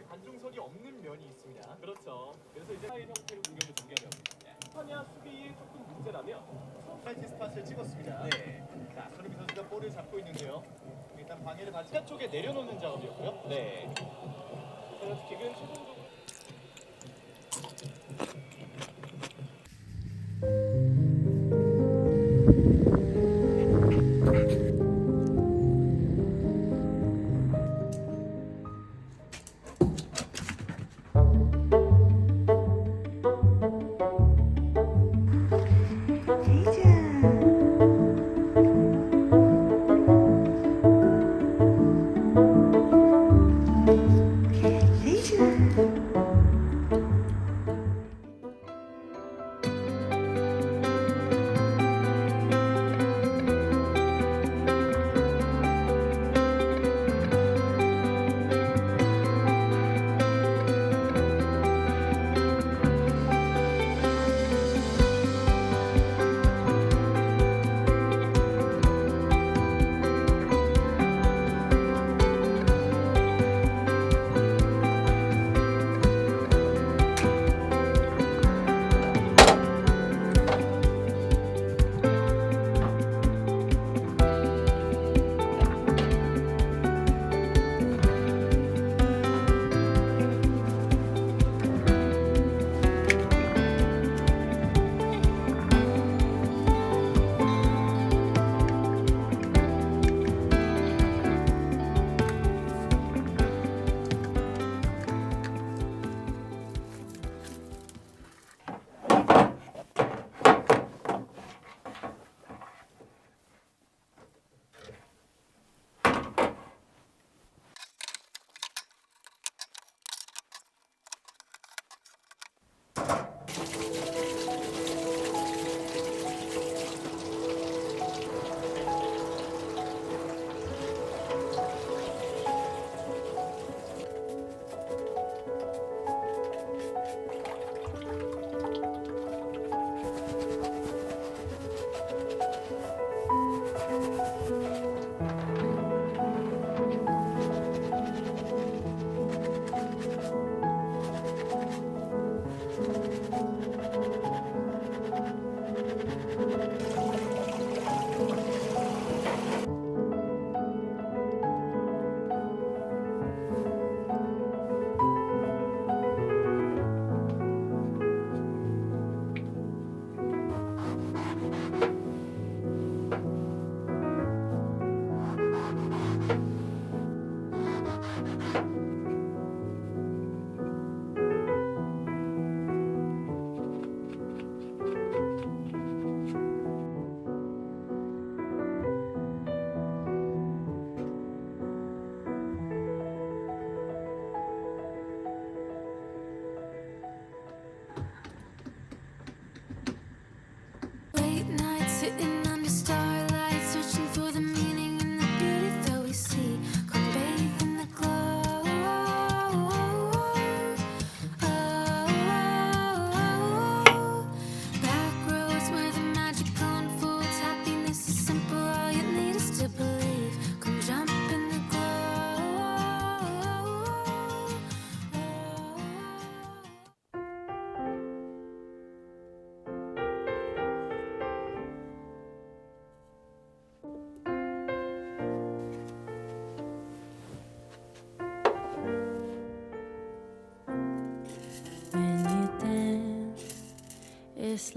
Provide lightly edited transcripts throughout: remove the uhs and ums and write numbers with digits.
관중석이 없는 면이 있습니다. 그렇죠. 그래서 이제 타일 형태로 공격을 전개하려고 합니다. 스파냐 수비에 조금 문제라면 프란시스 파스를 찍었습니다. 네. 자, 손흥민 선수가 볼을 잡고 있는데요. 일단 방해를 받지 쪽에 내려놓는 작업이었고요. 네. 페널티킥은 최종적으로 Hey, John.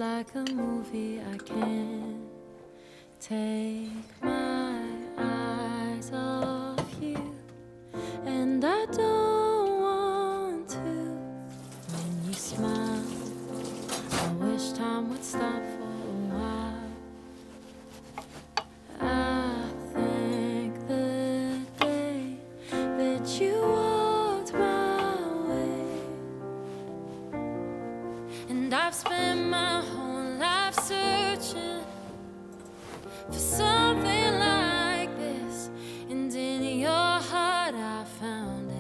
like a movie. I can't take my eyes off you, and I don't want to. When you smile, I wish time would stop for a while. I think the day that you walked my way, and I've spent my whole life searching for something like this, and in your heart I found it.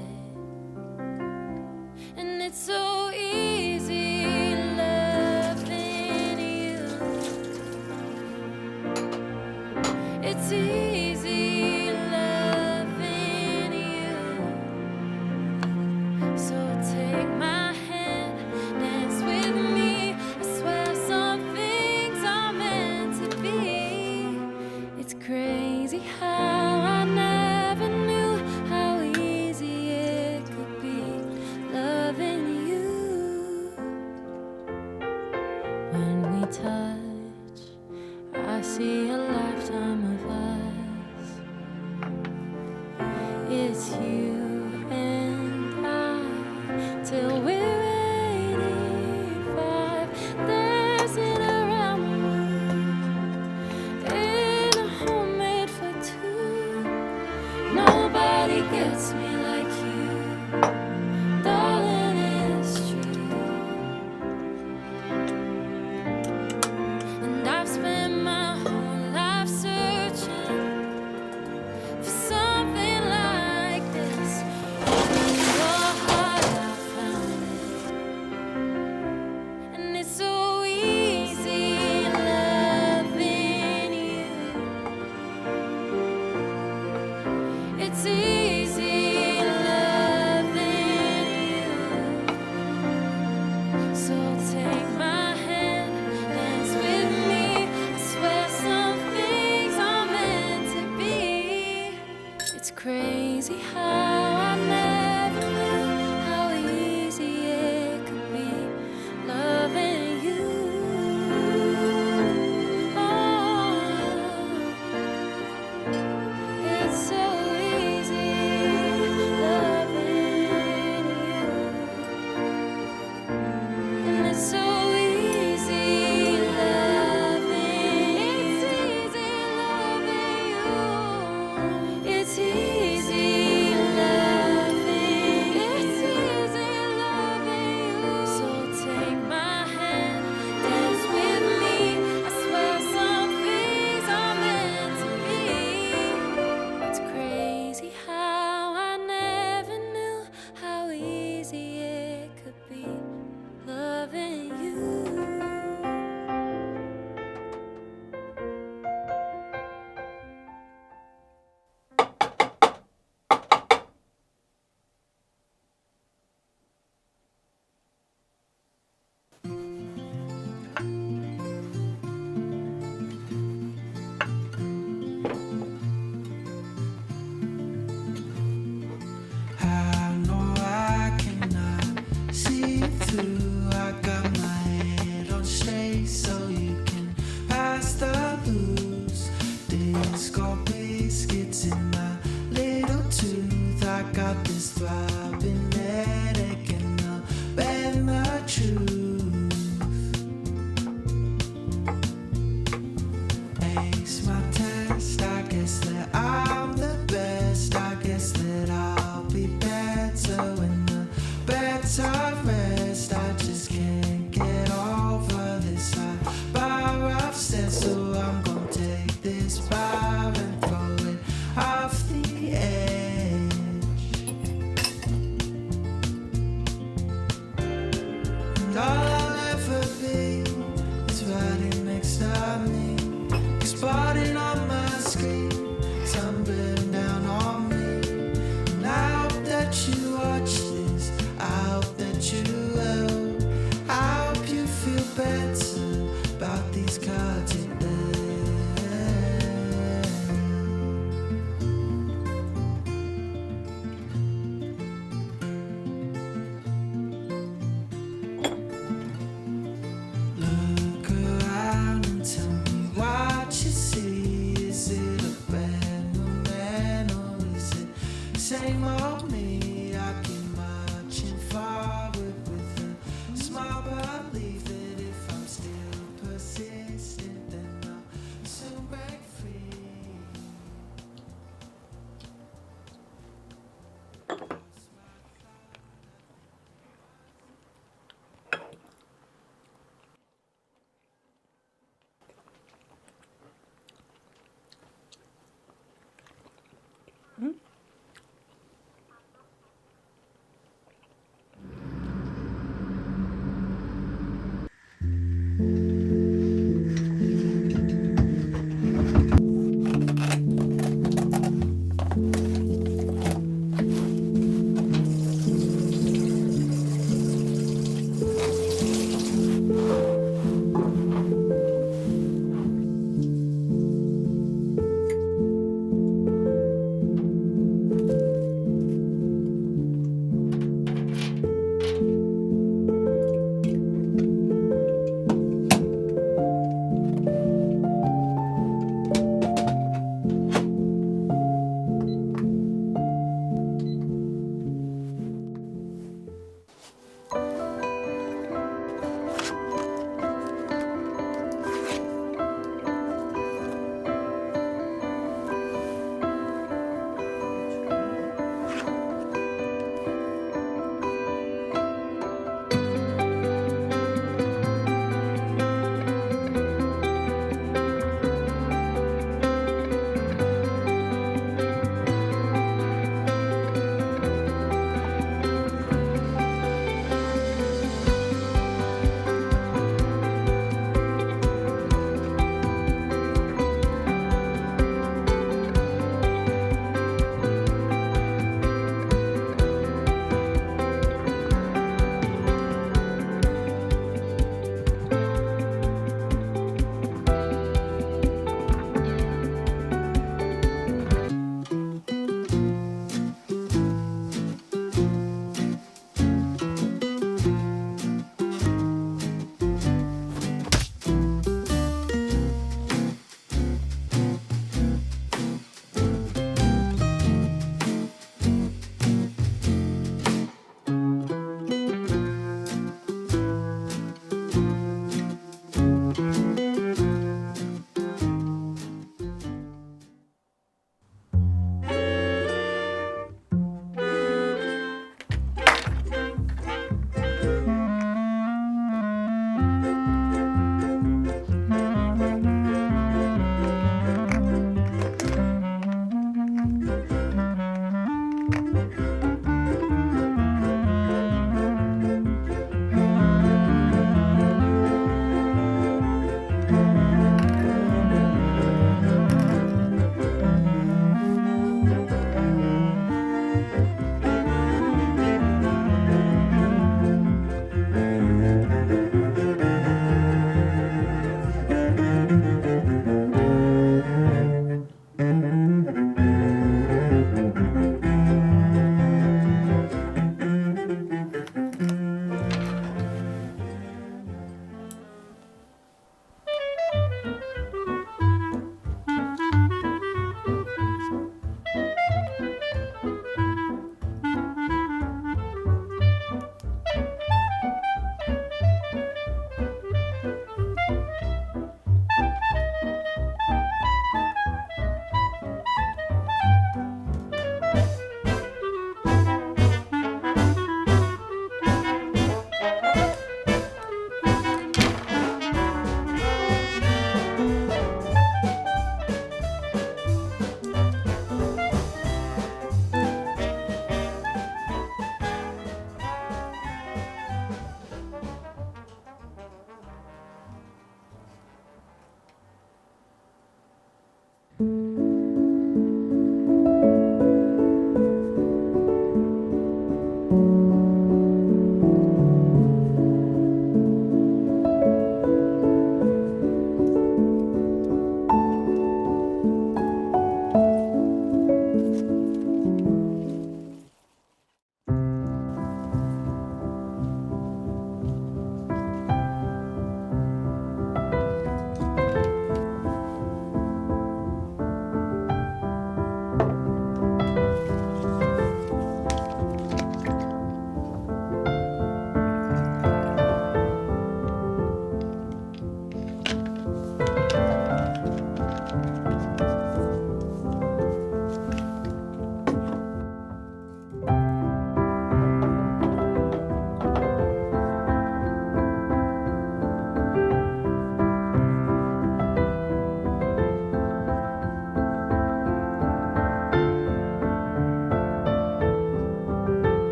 And it's so easy loving you. It's easy loving you. So take my hand, dance with me. I swear some things are meant to be. It's crazy how I never knew how easy it could be loving you. When we touch, I see a lifetime of us. It's you and I till we're 85, dancing around the room in a home made for two. Nobody gets me like you, darling, it's true. And I've spent my whole life searching for something like this. In your heart I found it, and it's so easy loving you. It's easy loving you. So take my hand, dance with me. I swear some things are meant to be. It's crazy how I never knew how easy it could be loving you. Oh, it's so easy loving you. And it's so easy loving. It's easy loving you. It's easy loving. It's easy loving you. So take my hand, dance with me. I swear some things are meant to be. It's crazy how I never knew how easy it could be loving you. I know I cannot see through. I got my head on straight so you can pass the blues. Disco biscuits in my little tooth. I got this throbbing headache and I'll bet my truth. Ace my test, I guess that I'm the best. I guess that I'll be better when the beds are rest. I just can't get over this bar I've set, so I'm gonna take this bar and throw it off same old me. I keep marching forward with a small belief that if I'm still persistent, then I'll soon break free.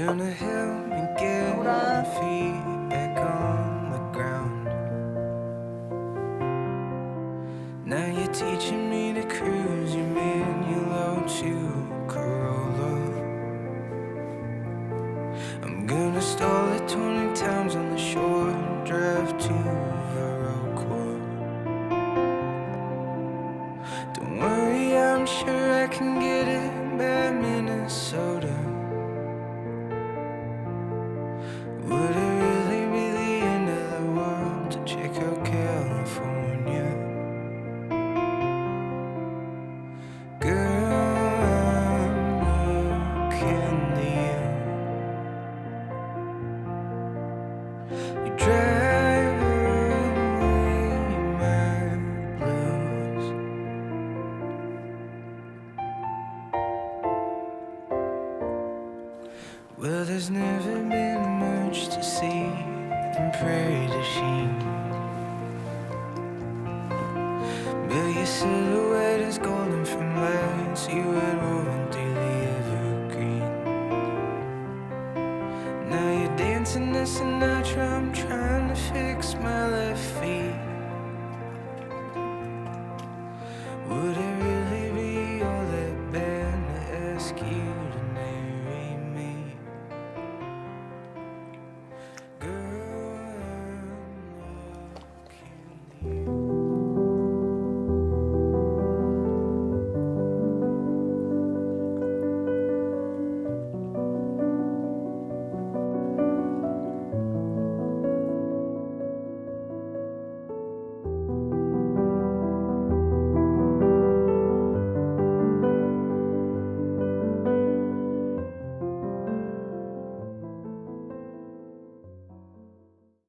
gonna help me get my feet back on the ground. Now you're teaching me to cruise your manual to Corolla. I'm gonna stall it 20 times on the shore, drive to Viroqua. Don't worry, I'm sure I can get it by Minnesota. Would it really be the end of the world to check out California? Girl, I'm looking to you. You drive away my blues. Well, there's never been much to see in Prairie du Chien, but your silhouette is golden from lights you had woven through the evergreen. Now you're dancing this Sinatra, I'm trying to fix my left feet. Would